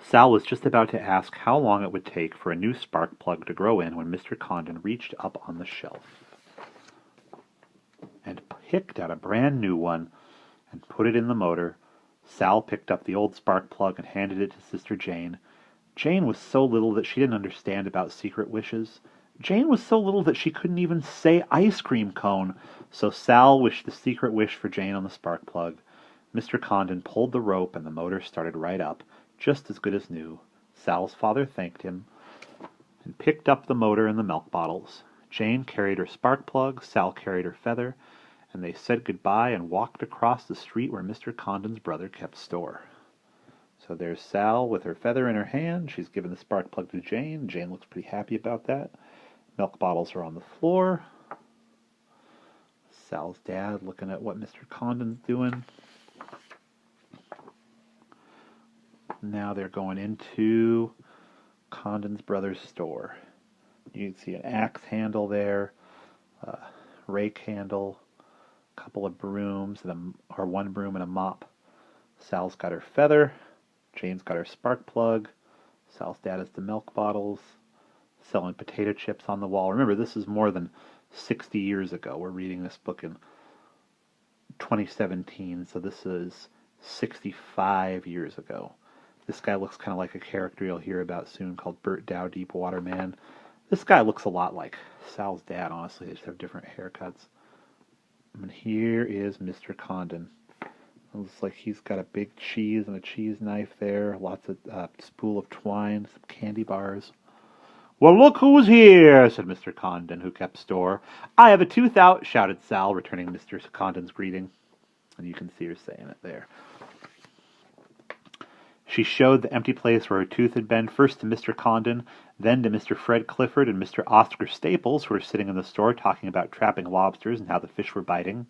Sal was just about to ask how long it would take for a new spark plug to grow in when Mr. Condon reached up on the shelf and picked out a brand new one and put it in the motor. Sal picked up the old spark plug and handed it to Sister Jane. Jane was so little that she didn't understand about secret wishes. Jane was so little that she couldn't even say ice cream cone, so Sal wished the secret wish for Jane on the spark plug. Mr. Condon pulled the rope and the motor started right up, just as good as new. Sal's father thanked him and picked up the motor and the milk bottles. Jane carried her spark plug, Sal carried her feather, and they said goodbye and walked across the street where Mr. Condon's brother kept store. So there's Sal with her feather in her hand. She's given the spark plug to Jane. Jane looks pretty happy about that. Milk bottles are on the floor. Sal's dad looking at what Mr. Condon's doing. Now they're going into Condon's brother's store. You can see an axe handle there, a rake handle, a couple of brooms, or one broom and a mop. Sal's got her feather. Jane's got her spark plug. Sal's dad has the milk bottles. Selling potato chips on the wall. Remember, this is more than 60 years ago. We're reading this book in 2017, so this is 65 years ago. This guy looks kind of like a character you'll hear about soon called Burt Dow Deepwater Man. This guy looks a lot like Sal's dad, honestly. They just have different haircuts. And here is Mr. Condon. It looks like he's got a big cheese and a cheese knife there. Lots of spool of twine, some candy bars. "Well, look who's here," said Mr. Condon, who kept store. "I have a tooth out," shouted Sal, returning Mr. Condon's greeting. And you can see her saying it there. She showed the empty place where her tooth had been, first to Mr. Condon, then to Mr. Fred Clifford and Mr. Oscar Staples, who were sitting in the store talking about trapping lobsters and how the fish were biting.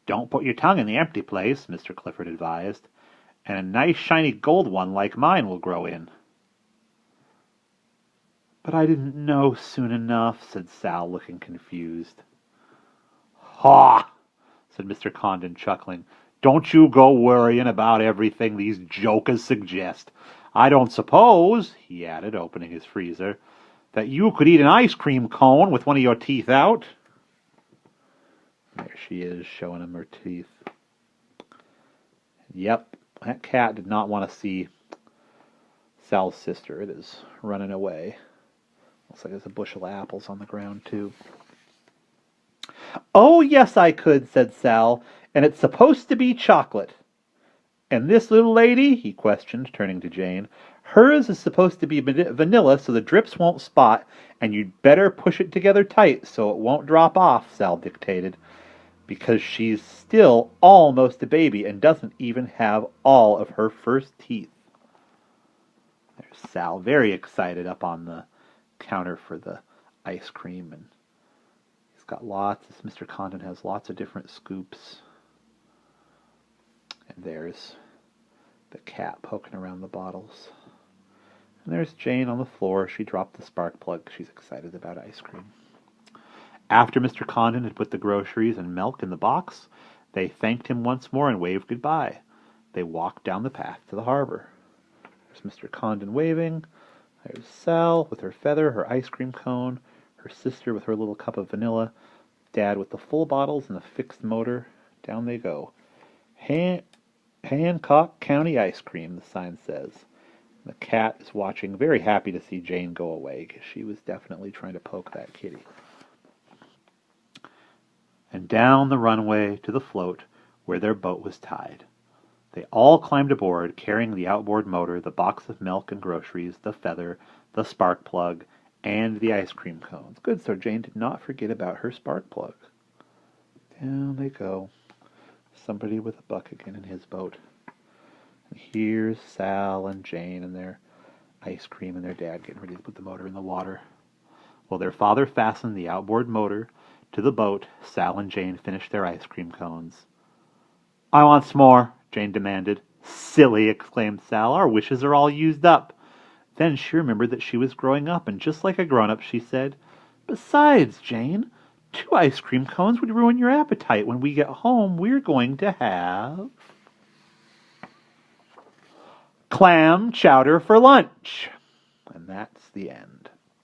"Don't put your tongue in the empty place," Mr. Clifford advised, "and a nice shiny gold one like mine will grow in." "But I didn't know soon enough," said Sal, looking confused. "Haw!" said Mr. Condon, chuckling. "Don't you go worrying about everything these jokers suggest. I don't suppose," he added, opening his freezer, "that you could eat an ice cream cone with one of your teeth out." There she is, showing him her teeth. Yep, that cat did not want to see Sal's sister. It is running away. Looks like there's a bushel of apples on the ground, too. "Oh, yes, I could," said Sal, "and it's supposed to be chocolate." "And this little lady?" he questioned, turning to Jane. "Hers is supposed to be vanilla so the drips won't spot, and you'd better push it together tight so it won't drop off," Sal dictated, "because she's still almost a baby and doesn't even have all of her first teeth." There's Sal, very excited, up on the counter for the ice cream, and he's got lots. Mr. Condon has lots of different scoops. And there's the cat poking around the bottles. And there's Jane on the floor. She dropped the spark plug. She's excited about ice cream. After Mr. Condon had put the groceries and milk in the box, they thanked him once more and waved goodbye. They walked down the path to the harbor. There's Mr. Condon waving. There's Sal with her feather, her ice cream cone, her sister with her little cup of vanilla, Dad with the full bottles and the fixed motor. Down they go. Hancock County ice cream, the sign says. The cat is watching, very happy to see Jane go away, because she was definitely trying to poke that kitty. And down the runway to the float where their boat was tied. They all climbed aboard, carrying the outboard motor, the box of milk and groceries, the feather, the spark plug, and the ice cream cones. Good, so Jane did not forget about her spark plug. Down they go. Somebody with a buck again in his boat. And here's Sal and Jane and their ice cream and their dad getting ready to put the motor in the water. While their father fastened the outboard motor to the boat, Sal and Jane finished their ice cream cones. "I want some more," Jane demanded. "Silly," exclaimed Sal. "Our wishes are all used up." Then she remembered that she was growing up, and just like a grown-up, she said, "Besides, Jane, 2 ice cream cones would ruin your appetite. When we get home, we're going to have clam chowder for lunch. And that's the end.